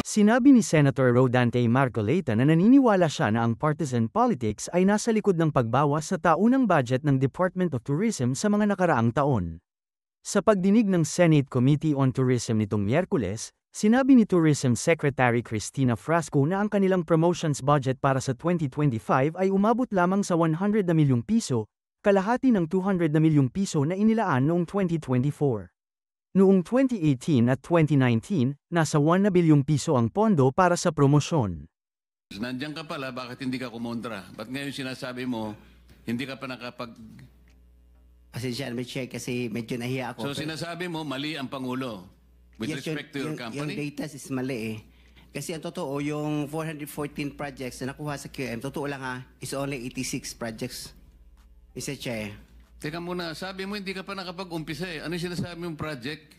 Sinabi ni Senator Rodante Marcoleta na naniniwala siya na ang partisan politics ay nasa likod ng pagbawas sa taunang budget ng Department of Tourism sa mga nakaraang taon. Sa pagdinig ng Senate Committee on Tourism nitong Miyerkules, sinabi ni Tourism Secretary Cristina Frasco na ang kanilang promotions budget para sa 2025 ay umabot lamang sa 100 na milyong piso, kalahati ng 200 na milyong piso na inilaan noong 2024. Noong 2018 at 2019, nasa 1 na bilyong piso ang pondo para sa promosyon. Nandiyan ka pala, bakit hindi ka kumontra? Ba't ngayon sinasabi mo, hindi ka pa nakapag... Pasensya na, Chair, kasi medyo nahiya ako. So sinasabi mo, mali ang Pangulo with Yes, respect to your yung company? data is mali eh. Kasi ang totoo, yung 414 projects na nakuha sa QM, totoo lang ha, is only 86 projects. Mr. Chair. Teka muna, sabi mo hindi ka pa nakapag-umpisa eh. Ano yung sinasabi mong project?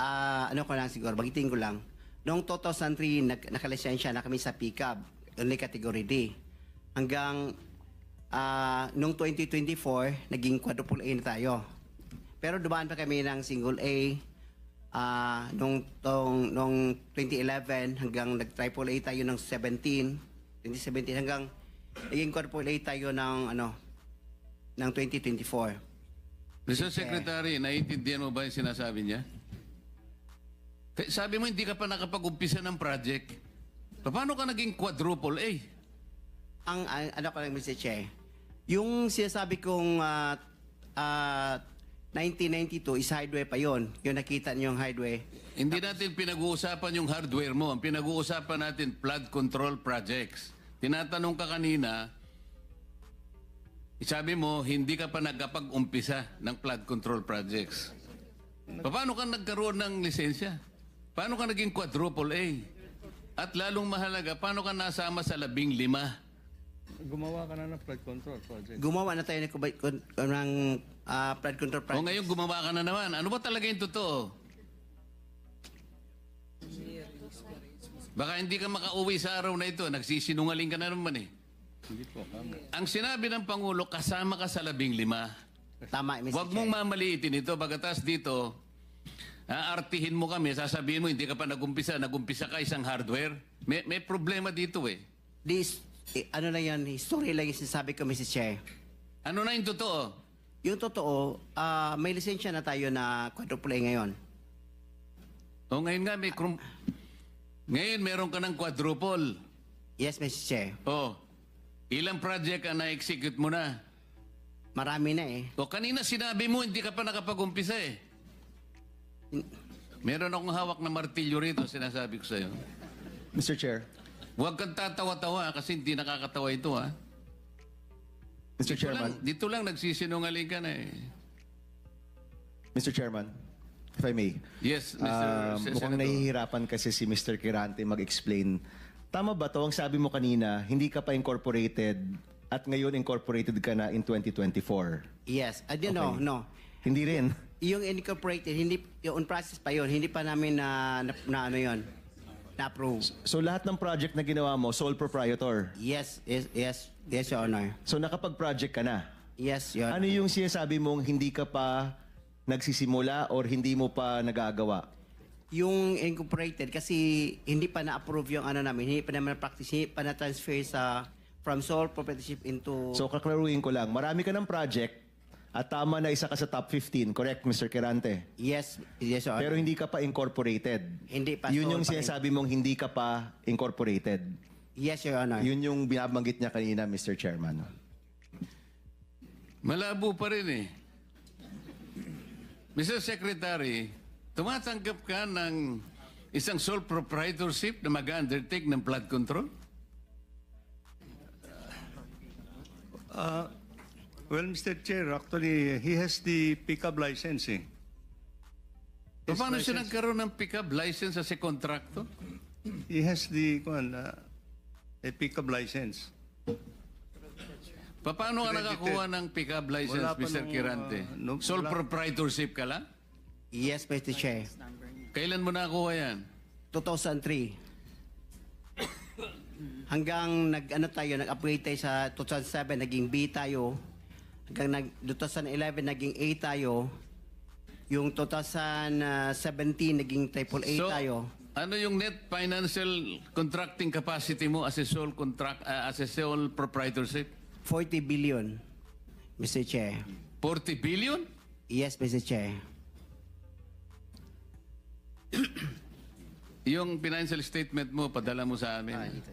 Ano ko lang siguro, bagitin ko lang. Noong 2003, nakalisensya na kami sa pickup, only category D. Hanggang noong 2024, naging quadruple A na tayo. Pero dumaan pa kami ng single A noong 2011 hanggang nag-triple A tayo ng 2017 hanggang naging quadruple A tayo ng ng 2024. Mr. Secretary, naiintindihan mo ba yung sinasabi niya? Sabi mo hindi ka pa nakapag-umpisa ng project. Paano ka naging quadruple A? Ang ano ko lang, Mr. Che, yung sinasabi kong 1992 is highway pa yon. Yung nakita niyo yung highway. Hindi natin pinag-uusapan yung hardware mo. Ang pinag-uusapan natin, flood control projects. Tinatanong ka kanina, sabi mo, hindi ka pa nagkapag-umpisa ng flood control projects. Paano ka nagkaroon ng lisensya? Paano ka naging quadruple A? At lalong mahalaga, paano ka nasama sa 15? Gumawa ka na ng flood control project. Gumawa na tayo ng flood control project. O ngayon gumawa ka na naman. Ano ba talaga yung totoo? Baka hindi ka makauwi sa araw na ito. Nagsisinungaling ka na naman eh. Hindi po. Ang sinabi ng Pangulo, kasama ka sa 15. Tama, Mr. Huwag Che. mong mamaliitin ito. Pagkatas dito, aartihin mo kami, sasabihin mo, hindi ka pa nagumpisa ka isang hardware. May problema dito eh. Ano na yan, history lang yung sinasabi ko, Mr. Che. Ano na yung totoo? Yung totoo, may lisensya na tayo na quadruple A ngayon. O ngayon nga, ngayon meron ka ng quadruple. Yes, Mr. Che. O, ilang project ang na-execute mo na? Marami na eh. O kanina sinabi mo, hindi ka pa nakapag-umpisa eh. Meron akong hawak na martilyo rito, sinasabi ko sa'yo. Mr. Chair. Huwag kang tatawa-tawa kasi hindi nakakatawa ito ha. Mr. Chairman. Dito lang nagsisinungaling ka na eh. Mr. Chairman, if I may. Yes, Mr. Mukhang Senator. nahihirapan kasi si Mr. Kirante mag-explain. Tama ba to? Ang sabi mo kanina, hindi ka pa incorporated at ngayon incorporated ka na in 2024. Yes. No. Hindi rin. Yung incorporated, hindi, yung on process pa yon, hindi pa namin na na-approve. So lahat ng project na ginawa mo, sole proprietor. Yes, Your Honor. So nakapag-project ka na. Yes, Your Ano Honor. yung sinasabi mong hindi ka pa nagsisimula or hindi mo pa nagagawa? Yung incorporated, kasi hindi pa na-approve yung namin, hindi pa naman na-practice, hindi pa na-transfer from sole proprietorship into... So kaklaruhin ko lang, marami ka ng project at tama na isa ka sa top 15, correct, Mr. Kirante? Yes, Your Honor. Pero hindi ka pa incorporated. Hindi pa. Yun sole yung pa rin. sinasabi mong hindi ka pa incorporated. Yes, Your Honor. Yun yung binabanggit niya kanina, Mr. Chairman. Malabo pa rin eh. Mr. Secretary, tumatanggap ka ng isang sole proprietorship na mag-undertake ng flood control? Well, Mr. Chair, actually, he has the pickup license. His Paano siya license- nagkaroon ng pick-up license as a contractor? He has the a pickup license. Paano ka Credited. nakakuha ng pick-up license, Wala pa Mr. nung, Kirante? Sole wala. proprietorship ka lang? Yes, Mr. Chair. Kailan mo nakakuha yan? 2003. Hanggang nag-upgrade tayo sa 2007, naging B tayo. Hanggang 2011, naging A tayo. Yung 2017, naging AAA So, tayo. ano yung net financial contracting capacity mo as a sole proprietorship? 40 billion, Mr. Chair. 40 billion? Yes, Mr. Chair. Yung financial statement mo, padala mo sa amin.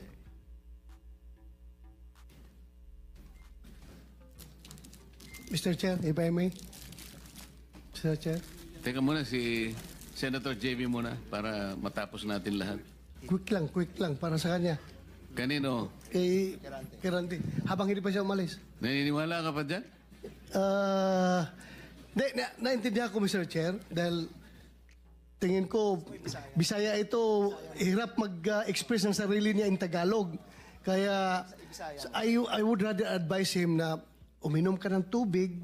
Mr. Chair, if I may. Mr. Chair, Teka muna si Senator JB muna para matapos natin lahat. quick lang para sa kanya. Kanino? Kay Randy, habang hindi pa siya umalis. Naniniwala ka pa dyan? Naintindihan ko, Mr. Chair, dahil tingin ko, Bisaya ito, hirap mag-express ng sarili niya in Tagalog. Kaya, I would rather advise him na uminom ka ng tubig,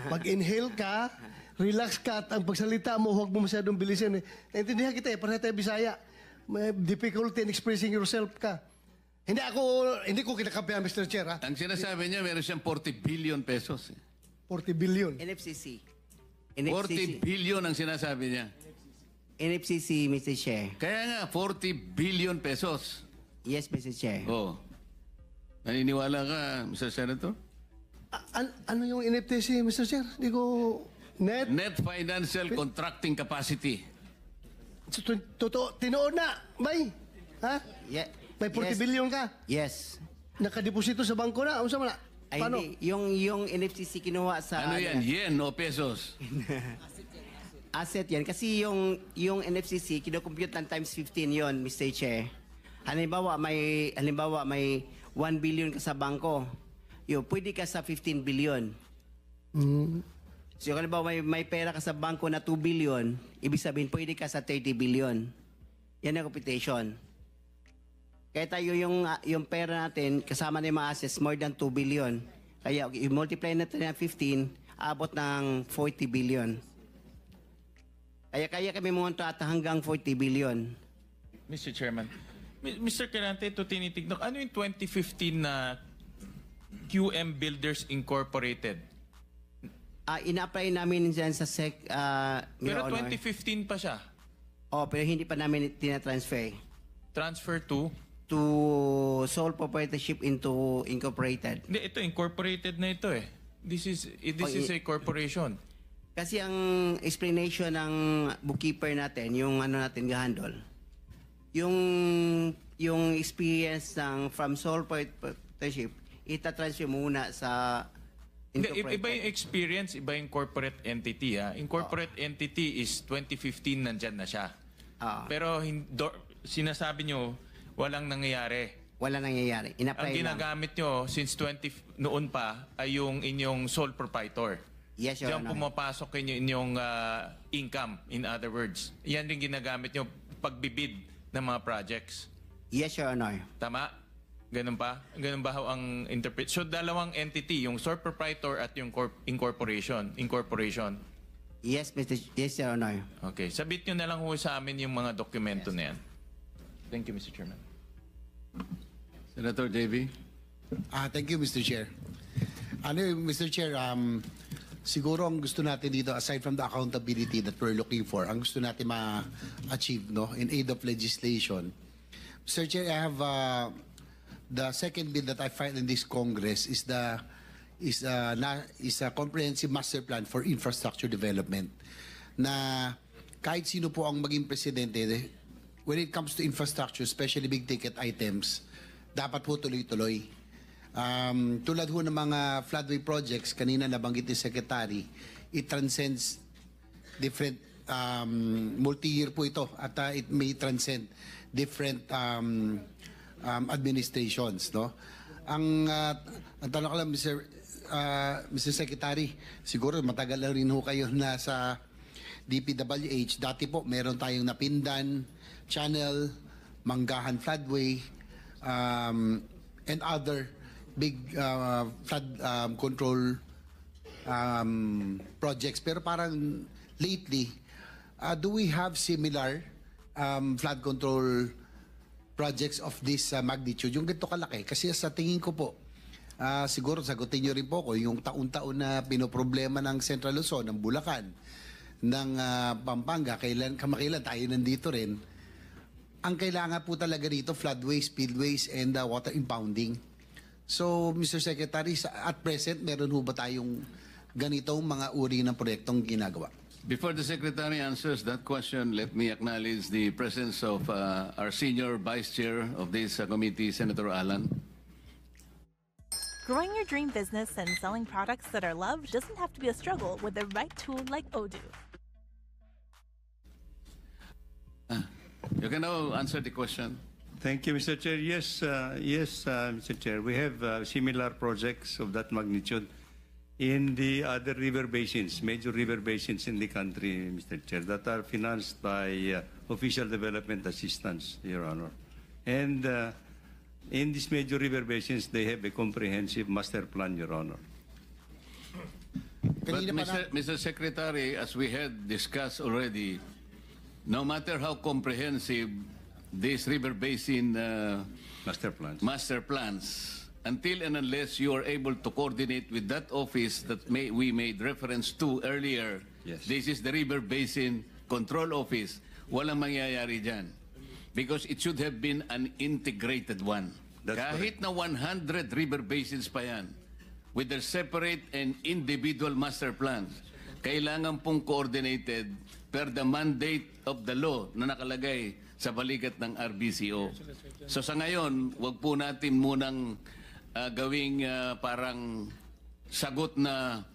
mag-inhale ka, relax ka, at ang pagsalita mo, huwag mo masyadong bilisin. Naintindihan kita pareha tayo Bisaya. May difficulty in expressing yourself ka. Hindi ko kinakampihan, Mr. Chair, ha? Ang sinasabi niya, meron siyang 40 billion pesos. 40 billion. NFCC. 40 billion ang sinasabi niya. NFCC, Mr. Chair. Kaya nga, 40 billion pesos. Yes, Mr. Chair. Oh. Naniniwala ka, Mr. Senator? Ano yung NFTC, Mr. Chair? Hindi ko... Net? Net financial contracting capacity. Totoo. Tinoon na. Bay. Ha? Yeah. May 40 Yes. billion ka. Yes. Nakadeposito sa bangko na. Ano sa mana? Ay, Paano? hindi. Yung NFCC kinuha sa... Ano yan? Yen o pesos? Asset yan. Kasi yung NFCC, kinocompute ng times 15 yon, Mr. Chair. Halimbawa, may 1 billion ka sa bangko. Pwede ka sa 15 billion. So, halimbawa, may pera ka sa bangko na 2 billion, ibig sabihin, pwede ka sa 30 billion. Yan ang computation. Kaya tayo yung pera natin, kasama na yung mga assets, more than 2 billion. Kaya, i-multiply natin ng 15, abot ng 40 billion. Kaya kami munta at hanggang 40 billion. Mr. Chairman, Mr. Kirante, ito tinitignan. Ano yung 2015 na QM Builders Incorporated? Ina-apply namin dyan sa SEC, Pero Your Honor. 2015 pa siya. Pero hindi pa namin tinatransfer Transfer to? to sole proprietorship into incorporated. Hindi, ito incorporated na ito eh. This is a corporation. Kasi ang explanation ng bookkeeper natin, yung ano natin gahandle, yung experience from sole proprietorship, itatransfer muna sa Hindi, incorporated. iba yung experience, iba yung corporate entity. Ha? Incorporate entity is 2015 nandyan na siya. Pero sinasabi nyo, walang nangyayari. Wala nangyayari. Ang Ina-apply lang. ginagamit nyo since noon pa ay yung inyong sole proprietor. Yes, Your Diyan Honor. pumapasok inyong income, in other words. Yan rin ginagamit nyo pagbibid ng mga projects. Yes, Your Honor. Tama? Ganun pa? Ganun ba ho ang interpret? So, dalawang entity, yung sole proprietor at yung incorporation. Yes, Your Honor. Okay. Sabit nyo na lang ho sa amin yung mga dokumento na yan. Thank you, Mr. Chairman. Senator JB? Thank you, Mr. Chair. Mr. Chair, siguro ang gusto natin dito, aside from the accountability that we're looking for, ang gusto natin ma-achieve in aid of legislation. Mr. Chair, I have the second bill that I filed in this Congress is a comprehensive master plan for infrastructure development. Na kahit sino po ang maging presidente, when it comes to infrastructure, especially big ticket items, dapat po tuloy-tuloy. Tulad ho ng mga floodway projects, kanina nabanggit ni Secretary, it transcends different, multi-year po ito, at it may transcend different administrations. No? Ang tanong ko lang, Mr. Secretary, siguro matagal na rin ho kayo na sa DPWH. Dati po, meron tayong Napindan, Channel, Manggahan Floodway, and other big flood control projects. Pero parang lately, do we have similar flood control projects of this magnitude? Yung ganito kalaki. Kasi sa tingin ko po, siguro sagutin nyo rin po ko, yung taon-taon na pinoproblema ng Central Luzon, ng Bulacan, ng Pampanga, kamakailan tayo nandito rin, ang kailangan po talaga dito, floodways, spillways, and water impounding. So, Mr. Secretary, at present, meron ho ba tayong ganitong mga uri ng proyektong ginagawa? Before the Secretary answers that question, let me acknowledge the presence of our senior Vice Chair of this committee, Senator Alan. Growing your dream business and selling products that are loved doesn't have to be a struggle with the right tool like Odoo. You can now answer the question. Thank you, Mr. Chair. Yes, Mr. Chair. We have similar projects of that magnitude in the other river basins, major river basins in the country, Mr. Chair, that are financed by official development assistance, Your Honor. And in these major river basins, they have a comprehensive master plan, Your Honor. But Mr. Secretary, as we had discussed already, no matter how comprehensive these river basin master plans, until and unless you are able to coordinate with that office that we made reference to earlier, Yes. This is the River Basin Control Office, walang mangyayari dyan. Because it should have been an integrated one. That's Kahit na 100 river basins pa yan, with their separate and individual master plans, kailangan pong coordinated per the mandate of the law na nakalagay sa balikat ng RBCO. So sa ngayon, wag po natin munang gawing parang sagot na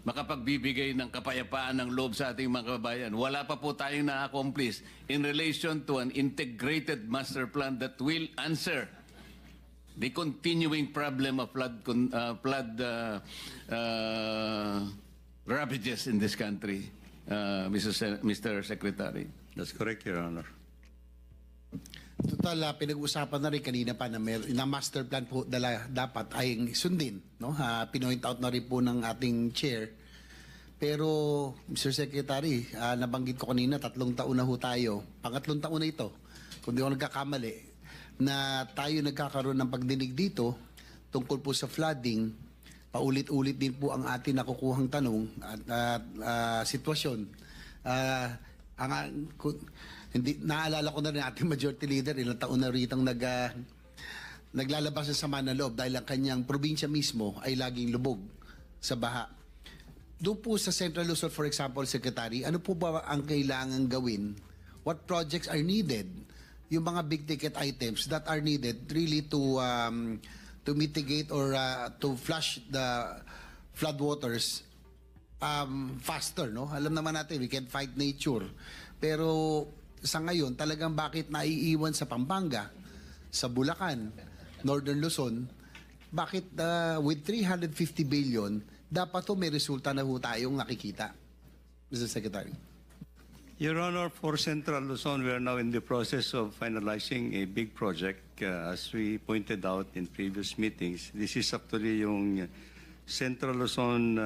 makapagbibigay ng kapayapaan ng loob sa ating mga kababayan. Wala pa po tayong na-accomplish in relation to an integrated master plan that will answer the continuing problem of flood ravages in this country, Mr. Secretary. That's correct, Your Honor. Total, pinag-usapan na rin kanina pa na master plan po dapat ay sundin. No? Pinoint out na rin po ng ating chair. Pero, Mr. Secretary, nabanggit ko kanina, 3 taon na ho tayo. Pangatlong taon na ito, kung di ako nagkakamali, na tayo nagkakaroon ng pagdinig dito tungkol po sa flooding. Paulit-ulit din po ang ating nakukuhang tanong at sitwasyon. Hindi naalala ko na rin ating majority leader, ilang taon na ritang naglalabas sa sama ng loob dahil ang kanyang probinsya mismo ay laging lubog sa baha. Doon po sa Central Luzon, for example, Secretary, ano po ba ang kailangan gawin? What projects are needed? Yung mga big ticket items that are needed really to mitigate or to flush the floodwaters faster, no? Alam naman natin, we can fight nature. Pero sa ngayon, talagang bakit naiiwan sa Pampanga, sa Bulacan, Northern Luzon, bakit with 350 billion, dapat to may resulta na ho tayong nakikita, Mr. Secretary? Your Honor, for Central Luzon, we are now in the process of finalizing a big project. As we pointed out in previous meetings, this is actually yung Central Luzon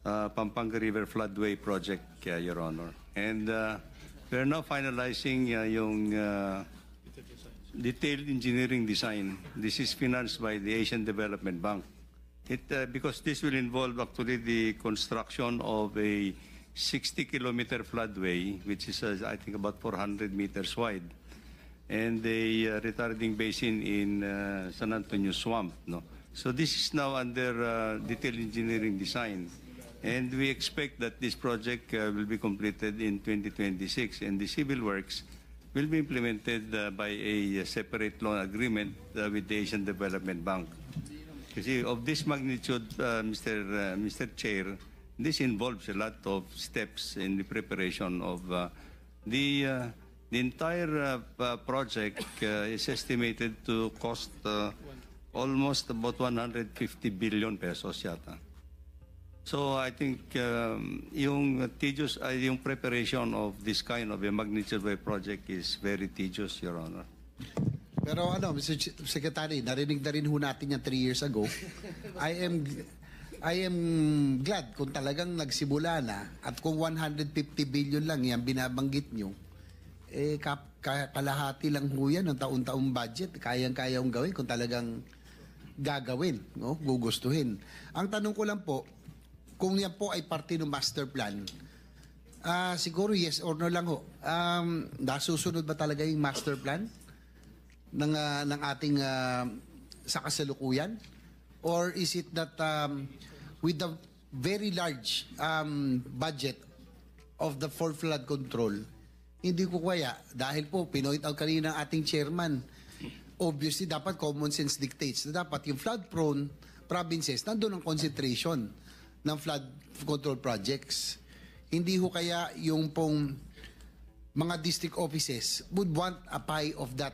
Pampanga River Floodway Project, Your Honor. And we are now finalizing yung detailed engineering design. This is financed by the Asian Development Bank. Because this will involve actually the construction of a 60-kilometer floodway, which is, I think, about 400 meters wide, and a retarding basin in San Antonio Swamp. No? So this is now under detailed engineering design. And we expect that this project will be completed in 2026, and the civil works will be implemented by a separate loan agreement with the Asian Development Bank. You see, of this magnitude, Mr. Chair, this involves a lot of steps in the preparation of the entire project is estimated to cost almost about 150 billion pesos yata. So I think yung preparation of this kind of a magnitude wave project is very tedious, Your Honor. Pero Mr. Secretary, narinig na rin ho natin yan 3 years ago. I am glad kung talagang nagsimula na at kung 150 billion lang yan binabanggit nyo, kalahati lang ho yan ng taon-taong budget. Kayang-kayang gawin kung talagang gagawin, no? Gugustuhin. Ang tanong ko lang po, kung yan po ay parte ng master plan, Siguro yes or no lang ho. Nasusunod ba talaga yung master plan ng ating sa kasalukuyan? Or is it that with the very large budget of the for flood control, hindi ko kaya, dahil po, pinoint out kanina ng ating chairman, obviously, dapat common sense dictates na dapat yung flood-prone provinces, nandun ang concentration ng flood control projects. Hindi ho kaya yung pong mga district offices would want a pie of that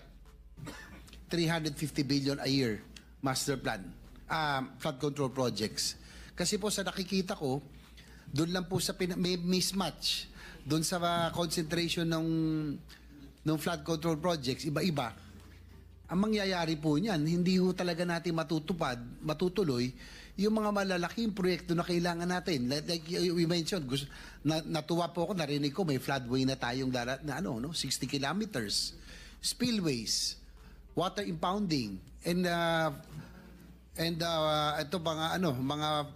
350 billion a year master plan, flood control projects. Kasi po sa nakikita ko, doon lang po sa may mismatch doon sa concentration ng flood control projects, iba-iba. Ang mangyayari po niyan, hindi ho talaga natin matutuloy yung mga malalaking proyekto na kailangan natin. Like we mentioned, natuwa po ako, narinig ko may floodway na tayong 60 kilometers, spillways, water impounding, and ito mga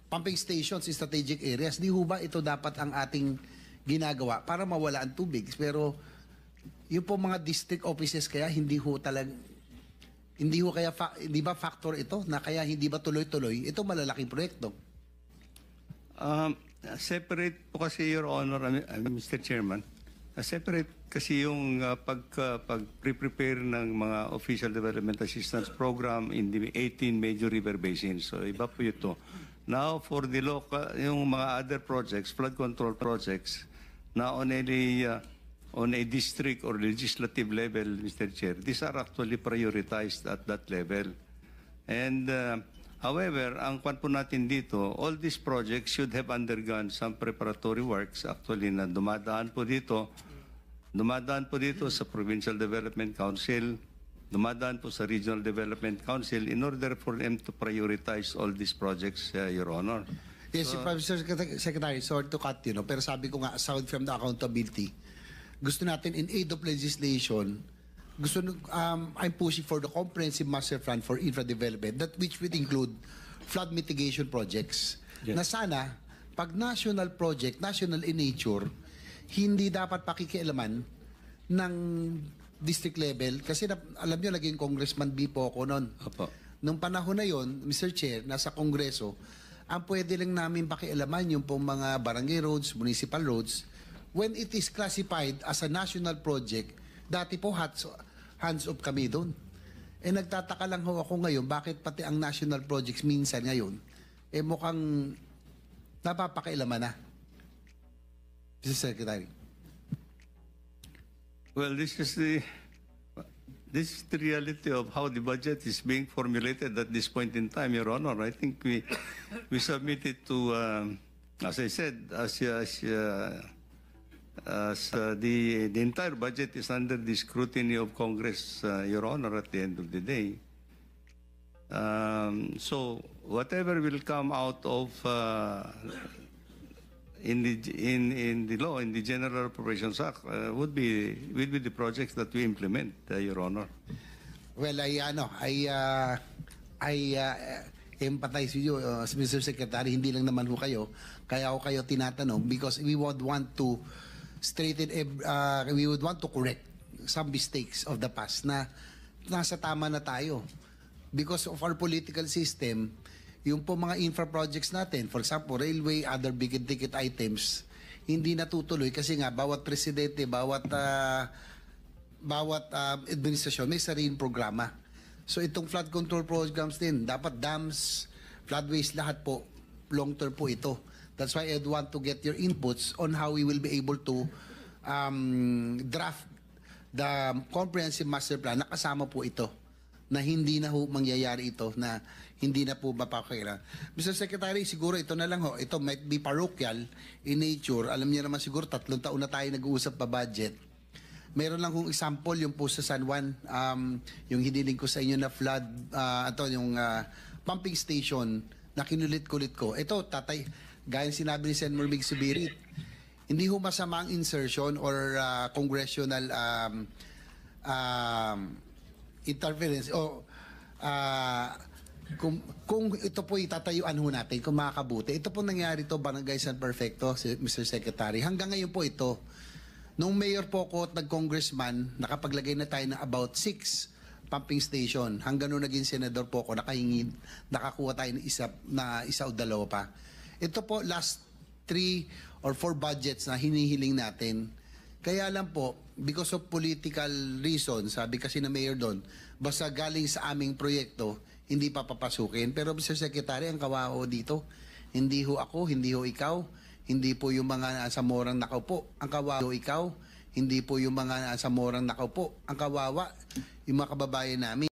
pumping stations in strategic areas. Di ho ba ito dapat ang ating ginagawa para mawala ang tubig? Pero yung po mga district offices kaya hindi ba factor ito na kaya hindi ba tuloy-tuloy ito malalaking proyekto? Separate po kasi, Your Honor, Mr. Chairman. Separate kasi yung pag-prepare ng mga official development assistance program in the 18 major river basins. So iba po ito. Now for the local, yung mga other projects, flood control projects, na on a district or legislative level, Mr. Chair, these are actually prioritized at that level. And however, ang kwan po natin dito, all these projects should have undergone some preparatory works actually na dumadaan po dito sa Provincial Development Council, dumadaan po sa Regional Development Council in order for them to prioritize all these projects, Your Honor. Yes, Mr. Secretary, sorry to cut you, pero sabi ko nga, aside from the accountability, gusto natin in aid of legislation, I'm pushing for the comprehensive master plan for infra development, that which would include flood mitigation projects. Yes. Na sana, pag national project, national in nature, hindi dapat pakikialaman ng district level. Kasi alam nyo, naging Congressman B po ako noon. Nung panahon na yon, Mr. Chair, nasa Kongreso, ang pwede lang namin pakialaman yung pong mga barangay roads, municipal roads, when it is classified as a national project. Dati po hands off kami doon. Nagtataka lang ho ako ngayon, bakit pati ang national projects minsan ngayon, mukhang napapakialaman na. Mr. Secretary. Well, this is the reality of how the budget is being formulated at this point in time, Your Honor. I think we submitted to, as I said, the entire budget is under the scrutiny of Congress, Your Honor, at the end of the day. So whatever will come out of in the law, in the General Appropriations Act, would be the projects that we implement, Your Honor. Well, I empathize with you, Mr. Secretary. Hindi lang naman ho kayo. Kaya ako kayo tinatanong because we would want to we would want to correct some mistakes of the past na nasa tama na tayo. Because of our political system, yung po mga infra projects natin, for example, railway, other big ticket items, hindi natutuloy kasi nga bawat presidente, bawat administrasyon may sariling programa. So itong flood control programs din, dapat dams, floodways, lahat po, long term po ito. That's why I'd want to get your inputs on how we will be able to draft the comprehensive master plan na kasama po ito, na hindi na ho mangyayari ito, na hindi na po mapakailan. Mr. Secretary, siguro ito na lang ho. Ito might be parochial in nature. Alam niyo naman siguro 3 taon na tayo nag-uusap pa budget. Meron lang kong example, yung po sa San Juan, yung hiniling ko sa inyo na flood, yung pumping station na kinulit-kulit ko. Ito, tatay, gaya sinabi ni Senator Mig Subirit, hindi ho masama ang insertion or congressional interference o kung ito po itatayuan ho natin, kung makakabuti, ito po nangyari to, Barangay San Perfecto, Mr. Secretary. Hanggang ngayon po ito, nung mayor po ko at nag-congressman, nakapaglagay na tayo ng about 6 pumping station. Hanggang nung naging senador po ko, nakakuha tayo ng isa o dalawa pa. Ito po, last 3 or 4 budgets na hinihiling natin. Kaya lang po, because of political reasons, sabi kasi na mayor doon, basta galing sa aming proyekto, hindi pa papasukin. Pero Mr. Secretary, ang kawawa dito, hindi ho ako, hindi ho ikaw, hindi po yung mga nasa morang nakaupo. Ang kawawa ho ikaw, hindi po yung mga nasa morang nakaupo. Ang kawawa, yung mga kababayan namin.